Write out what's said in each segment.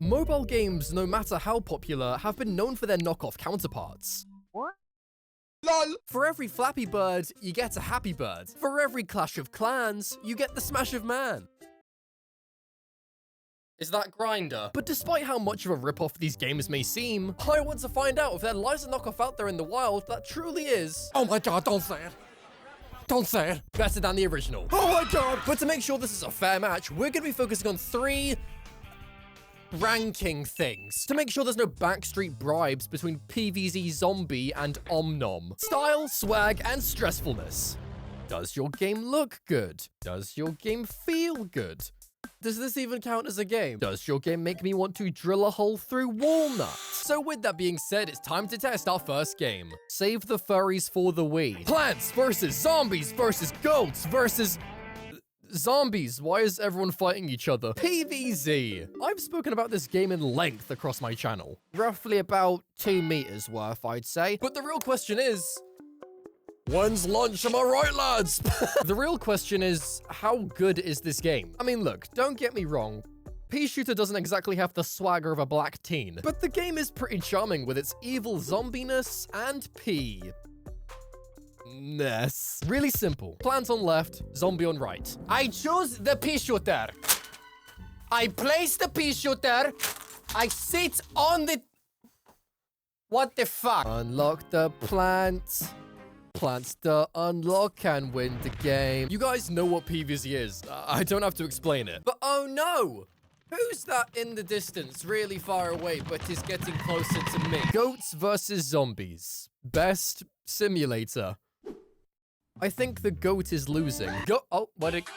Mobile games, no matter how popular, have been known for their knockoff counterparts. LOL! For every Flappy Bird, you get a Happy Bird. For every Clash of Clans, you get the Smash of Man. Is that Grinder? But despite how much of a rip-off these games may seem, I want to find out if there lies a knockoff out there in the wild that truly is— oh my god, don't say it. Don't say it. Better than the original. Oh my god! But to make sure this is a fair match, we're gonna be focusing on 3 ranking things to make sure there's no backstreet bribes between PvZ Zombie and Omnom. Style, swag, and stressfulness. Does your game look good? Does your game feel good? Does this even count as a game? Does your game make me want to drill a hole through walnuts? So with that being said, it's time to test our first game. Save the furries for the Wii. Plants versus zombies versus goats versus— zombies. Why is everyone fighting each other? PvZ. I've spoken about this game in length across my channel. Roughly about 2 meters worth, I'd say. But the real question is— when's lunch, am I right, lads? The real question is, how good is this game? I mean, look, don't get me wrong. Pea Shooter doesn't exactly have the swagger of a black teen, but the game is pretty charming with its evil zombiness and pea-ness. Really simple. Plant on left, zombie on right. I choose the pea shooter. I place the pea shooter. I sit on the— what the fuck? Unlock the plant. Plants to unlock and win the game. You guys know what PvZ is. I don't have to explain it. But oh no! Who's that in the distance, really far away, but is getting closer to me? Goats versus zombies. Best simulator. I think the goat is losing. Oh, what it—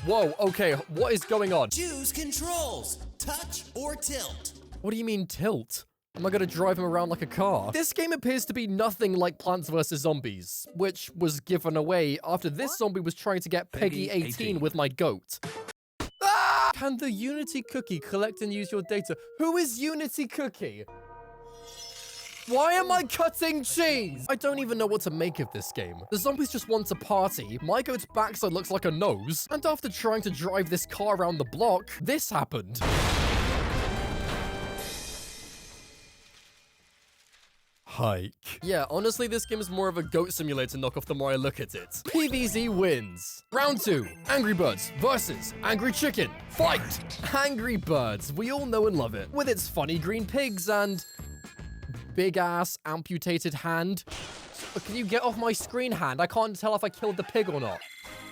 whoa, okay, what is going on? Choose controls, touch or tilt. What do you mean tilt? Am I gonna drive him around like a car? This game appears to be nothing like Plants vs. Zombies, which was given away after this zombie was trying to get Peggy 18 with my goat. Ah! Can the Unity cookie collect and use your data? Who is Unity cookie? Why am I cutting cheese? I don't even know what to make of this game. The zombies just want to party, my goat's backside looks like a nose, and after trying to drive this car around the block, this happened. Hike. Yeah, honestly, this game is more of a goat simulator knockoff the more I look at it. PvZ wins. Round 2. Angry Birds versus Angry Chicken. Fight! Angry Birds. We all know and love it. With its funny green pigs and big-ass amputated hand. Can you get off my screen, hand? I can't tell if I killed the pig or not.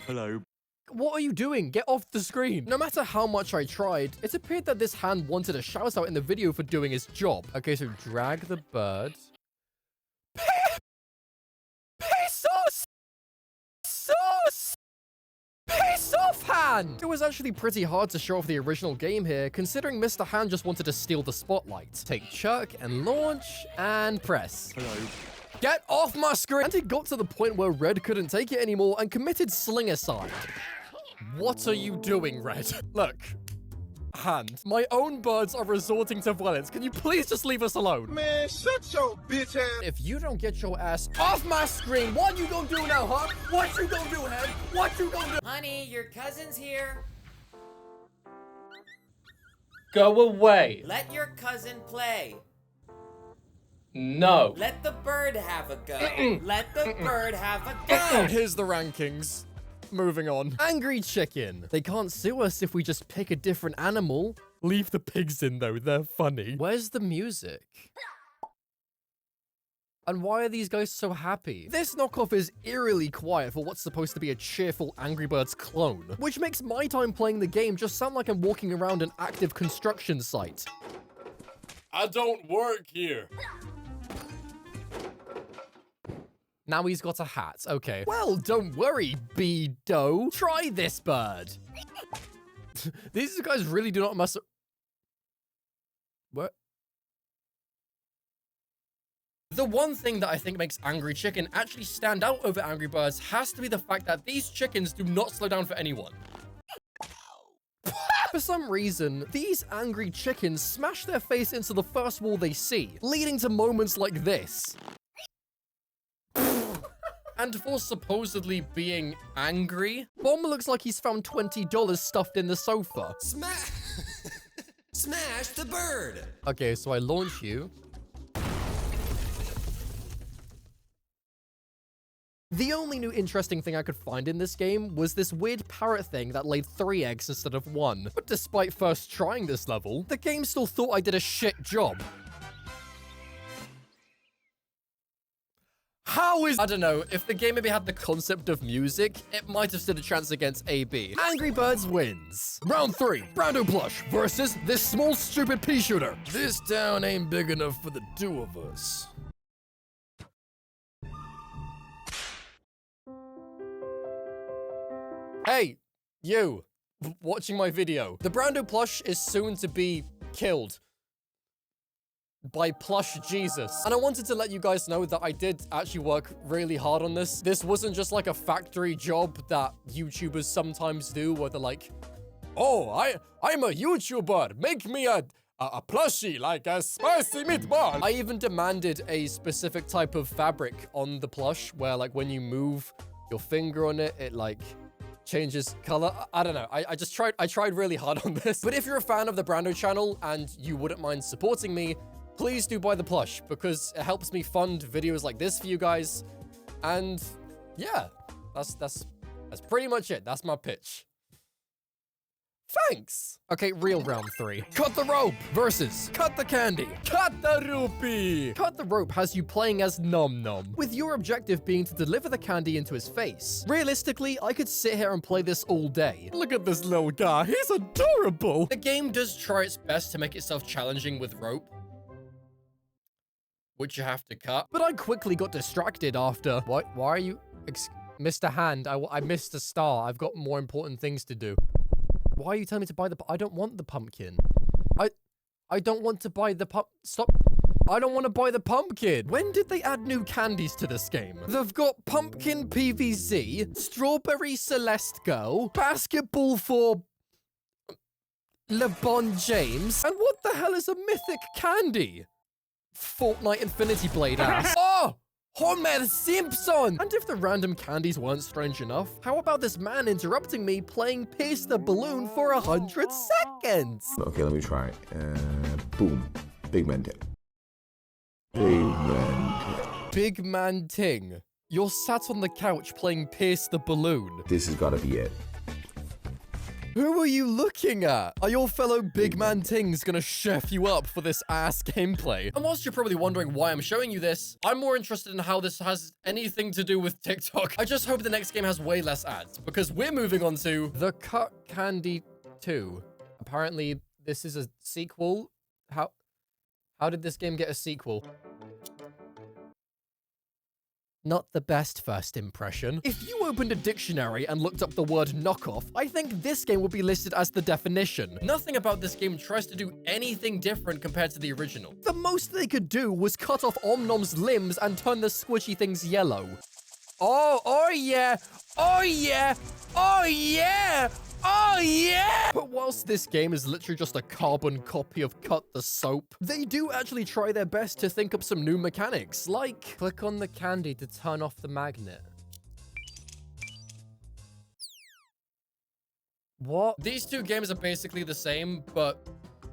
Hello. What are you doing? Get off the screen. No matter how much I tried, it appeared that this hand wanted a shout out in the video for doing his job. Okay, so drag the bird. Piss off, Hand! It was actually pretty hard to show off the original game here, considering Mr. Hand just wanted to steal the spotlight. Take Chuck and launch and press. Hello. Get off my screen! And it got to the point where Red couldn't take it anymore and committed sling-a-side. What are you doing, Red? Look. Hand. My own birds are resorting to violence. Can you please just leave us alone? Man, shut your bitch ass. If you don't get your ass off my screen, what you gonna do now, huh? What you gonna do, Head? What you gonna do? Honey, your cousin's here. Go away. Let your cousin play. No. Let the bird have a go. Let the bird have a go. Here's the rankings. Moving on. Angry Chicken. They can't sue us if we just pick a different animal. Leave the pigs in, though. They're funny. Where's the music? And why are these guys so happy? This knockoff is eerily quiet for what's supposed to be a cheerful Angry Birds clone, which makes my time playing the game just sound like I'm walking around an active construction site. I don't work here. Now he's got a hat. Okay. Well, don't worry, B-Doe. Try this bird. These guys really do not mess up. What? The one thing that I think makes Angry Chicken actually stand out over Angry Birds has to be the fact that these chickens do not slow down for anyone. For some reason, these angry chickens smash their face into the first wall they see, leading to moments like this. And for supposedly being angry, Bomb looks like he's found $20 stuffed in the sofa. Smash the bird. Okay, so I launch you. The only new interesting thing I could find in this game was this weird parrot thing that laid 3 eggs instead of 1. But despite first trying this level, the game still thought I did a shit job. How is... I don't know, if the game maybe had the concept of music, it might have stood a chance against AB. Angry Birds wins. Round 3, Brando plush versus this small stupid pea shooter. This town ain't big enough for the 2 of us. Hey, you, watching my video. The Brando plush is soon to be killed by Plush Jesus. And I wanted to let you guys know that I did actually work really hard on this. This wasn't just like a factory job that YouTubers sometimes do where they're like, oh, I'm a YouTuber. Make me a plushie, like a spicy meatball. I even demanded a specific type of fabric on the plush where like when you move your finger on it, it like changes color. I don't know. I tried really hard on this. But if you're a fan of the Brando channel and you wouldn't mind supporting me, please do buy the plush because it helps me fund videos like this for you guys. And yeah, that's pretty much it. That's my pitch. Thanks. Okay, real round 3. Cut the rope versus cut the candy. Cut the rupee. Cut the rope has you playing as Nom Nom, with your objective being to deliver the candy into his face. Realistically, I could sit here and play this all day. Look at this little guy. He's adorable. The game does try its best to make itself challenging with rope, which you have to cut. But I quickly got distracted after. Why are you... Mr. Hand, I missed a star. I've got more important things to do. Why are you telling me to buy the... I don't want the pumpkin. I don't want to buy the Stop. I don't want to buy the pumpkin. When did they add new candies to this game? They've got pumpkin PvZ, strawberry Celeste Girl, basketball for LeBron James, and what the hell is a mythic candy? Fortnite Infinity Blade ass. Oh! Homer Simpson! And if the random candies weren't strange enough, how about this man interrupting me playing Pierce the Balloon for 100 seconds? Okay, let me try. Boom. Big man ting. Big man ting. Big man ting. You're sat on the couch playing Pierce the Balloon. This has got to be it. Who are you looking at? Are your fellow big man tings gonna chef you up for this ass gameplay? And whilst you're probably wondering why I'm showing you this, I'm more interested in how this has anything to do with TikTok. I just hope the next game has way less ads, because we're moving on to The Cut Candy 2. Apparently, this is a sequel. How did this game get a sequel? Not the best first impression. If you opened a dictionary and looked up the word knockoff, I think this game would be listed as the definition. Nothing about this game tries to do anything different compared to the original. The most they could do was cut off Omnom's limbs and turn the squishy things yellow. Oh yeah! Oh yeah! Oh yeah! Oh yeah! But whilst this game is literally just a carbon copy of Cut the Soap, they do actually try their best to think up some new mechanics, like click on the candy to turn off the magnet. What? These two games are basically the same, but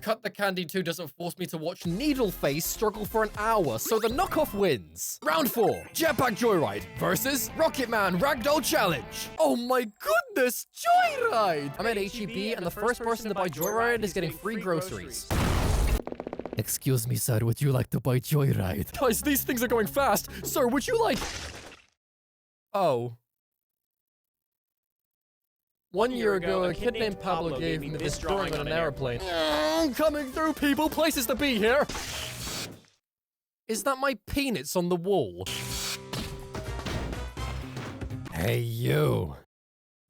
Cut the Candy 2 doesn't force me to watch Needleface struggle for an hour, so the knockoff wins. Round 4, Jetpack Joyride versus Rocketman Ragdoll Challenge. Oh my goodness, Joyride! I'm at HEB, and the first person to buy Joyride is getting free groceries. Excuse me, sir, would you like to buy Joyride? Guys, these things are going fast. Sir, would you like... Oh. 1 year ago, a kid named Pablo gave me this drawing on an airplane. Coming through, people! Places to be here! Is that my peanuts on the wall? Hey, you.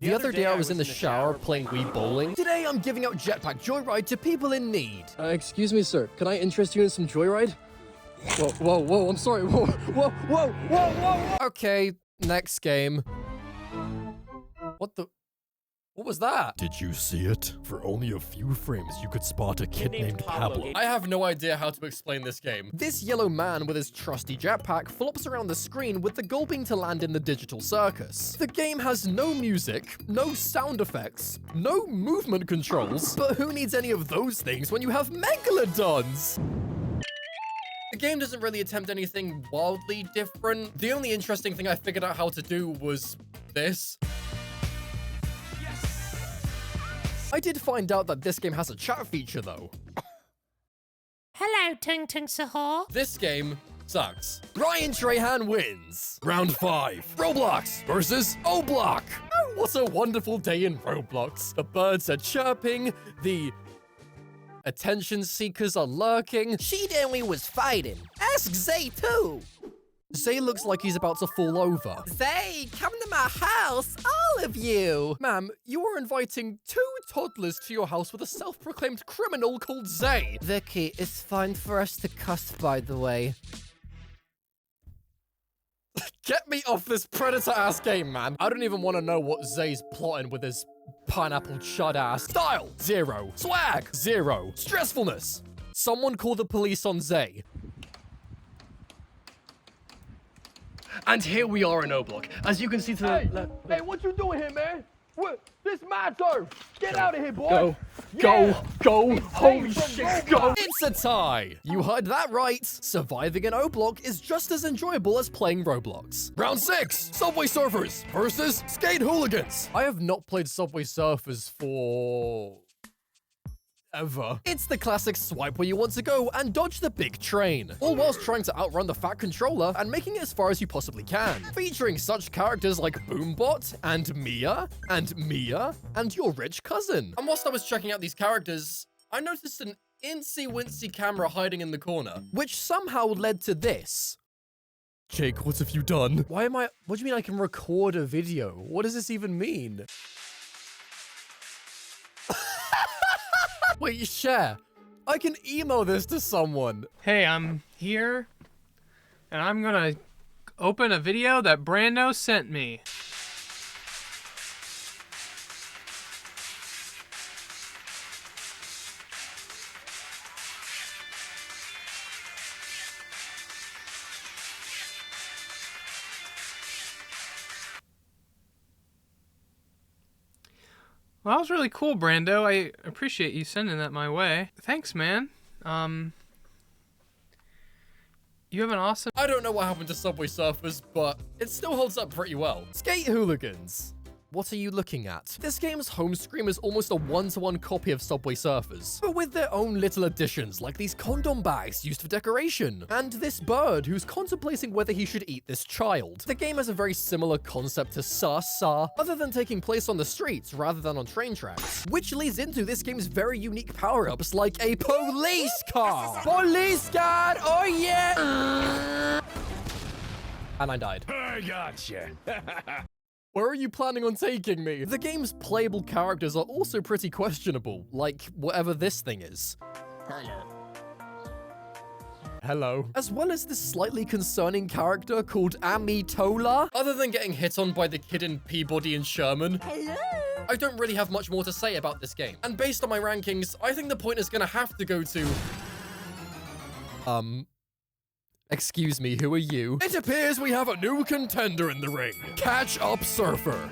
The other day I was in the shower playing Wii Bowling. Today I'm giving out Jetpack Joyride to people in need. Excuse me, sir. Can I interest you in some Joyride? Whoa, I'm sorry. Whoa. Okay, next game. What the... What was that? Did you see it? For only a few frames, you could spot a kid named Pablo. I have no idea how to explain this game. This yellow man with his trusty jetpack flops around the screen with the goal being to land in the digital circus. The game has no music, no sound effects, no movement controls, but who needs any of those things when you have Megalodons? The game doesn't really attempt anything wildly different. The only interesting thing I figured out how to do was this. I did find out that this game has a chat feature, though. Hello, Tung Tung Sahur. This game sucks. Ryan Trahan wins. Round 5. ROBLOX versus ROBLOX. Oh, what a wonderful day in Roblox. The birds are chirping. The attention seekers are lurking. She only was fighting. Ask Zay too. Zay looks like he's about to fall over. Zay, come to my house, all of you. Ma'am, you are inviting 2 toddlers to your house with a self-proclaimed criminal called Zay. Vicky, it's fine for us to cuss, by the way. Get me off this predator-ass game, man. I don't even want to know what Zay's plotting with his pineapple chud ass. Style, 0. Swag, 0. Stressfulness. Someone call the police on Zay. And here we are in Roblox. As you can see to the left. Hey, what you doing here, man? What? This my turf. Get out of here, boy. Go, holy shit, go. It's a tie. You heard that right. Surviving in Roblox is just as enjoyable as playing Roblox. Round 6, Subway Surfers versus Skate Hooligans. I have not played Subway Surfers for ever. It's the classic swipe where you want to go and dodge the big train, all whilst trying to outrun the fat controller and making it as far as you possibly can. Featuring such characters like Boombot and Mia and your rich cousin. And whilst I was checking out these characters, I noticed an incy-wincy camera hiding in the corner, which somehow led to this. Jake, what have you done? What do you mean I can record a video? What does this even mean? Wait, share. I can email this to someone. Hey, I'm here, and I'm gonna open a video that Brando sent me. Well, that was really cool, Brando. I appreciate you sending that my way. Thanks, man. You have an awesome... I don't know what happened to Subway Surfers, but it still holds up pretty well. Skate Hooligans. What are you looking at? This game's home screen is almost a one-to-one copy of Subway Surfers, but with their own little additions like these condom bags used for decoration, and this bird who's contemplating whether he should eat this child. The game has a very similar concept to Sa, other than taking place on the streets rather than on train tracks, which leads into this game's very unique power-ups like a police car. Police car, oh yeah! And I died. I gotcha. Where are you planning on taking me? The game's playable characters are also pretty questionable, like whatever this thing is. Hello. As well as this slightly concerning character called Amitola. Other than getting hit on by the kid in Peabody and Sherman. Hello. I don't really have much more to say about this game. And based on my rankings, I think the point is gonna have to go to... Excuse me, who are you? It appears we have a new contender in the ring. Catch Up Surfer.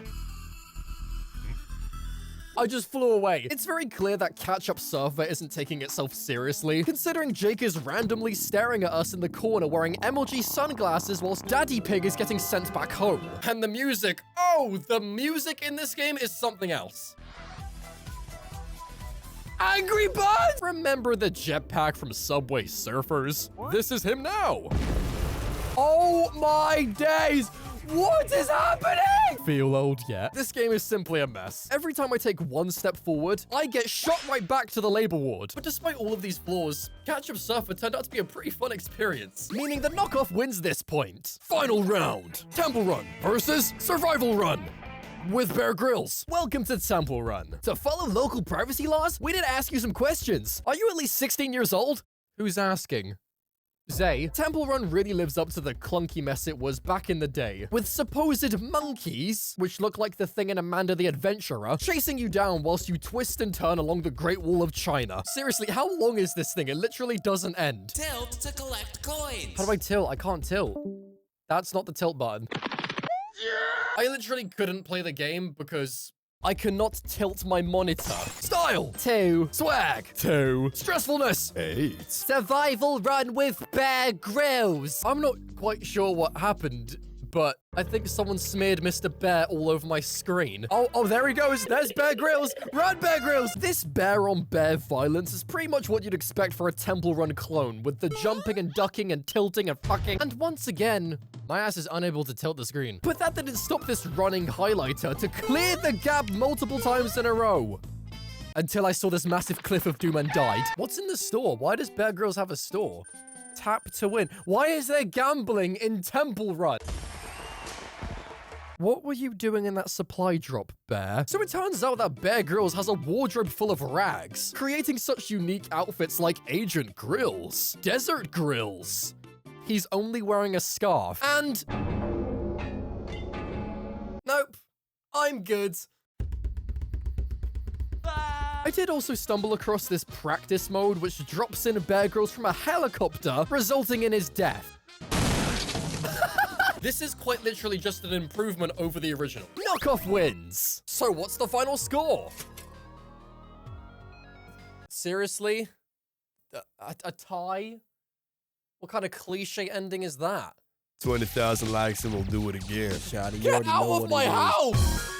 I just flew away. It's very clear that Catch Up Surfer isn't taking itself seriously, considering Jake is randomly staring at us in the corner wearing MLG sunglasses whilst Daddy Pig is getting sent back home. And the music, oh, the music in this game is something else. Angry Bird! Remember the jetpack from Subway Surfers? What? This is him now. Oh my days! What is happening? Feel old yet? This game is simply a mess. Every time I take one step forward, I get shot right back to the labor ward. But despite all of these flaws, Catch Up Surfer turned out to be a pretty fun experience, meaning the knockoff wins this point. Final round, Temple Run versus Survival Run. With Bear Grylls. Welcome to Temple Run. To follow local privacy laws, we need to ask you some questions. Are you at least 16 years old? Who's asking? Zay, Temple Run really lives up to the clunky mess it was back in the day, with supposed monkeys, which look like the thing in Amanda the Adventurer, chasing you down whilst you twist and turn along the Great Wall of China. Seriously, how long is this thing? It literally doesn't end. Tilt to collect coins. How do I tilt? I can't tilt. That's not the tilt button. I literally couldn't play the game because I cannot tilt my monitor. Style 2. Swag 2. Stressfulness 8. Survival run with Bear Grylls. I'm not quite sure what happened, but I think someone smeared Mr. Bear all over my screen. Oh, there he goes. There's Bear Grylls. Run, Bear Grylls. This bear-on-bear violence is pretty much what you'd expect for a Temple Run clone, with the jumping and ducking and tilting and fucking. And once again, my ass is unable to tilt the screen. But that didn't stop this running highlighter to clear the gap multiple times in a row. Until I saw this massive cliff of doom and died. What's in the store? Why does Bear Grylls have a store? Tap to win. Why is there gambling in Temple Run? What were you doing in that supply drop, Bear? So it turns out that Bear Grylls has a wardrobe full of rags, creating such unique outfits like Agent Grills, Desert Grills. He's only wearing a scarf, and... Nope. I'm good. I did also stumble across this practice mode, which drops in Bear Grylls from a helicopter, resulting in his death. This is quite literally just an improvement over the original. Knockoff wins. So what's the final score? Seriously? A tie? What kind of cliche ending is that? 20,000 likes and we'll do it again, Shotty. Get out of my house!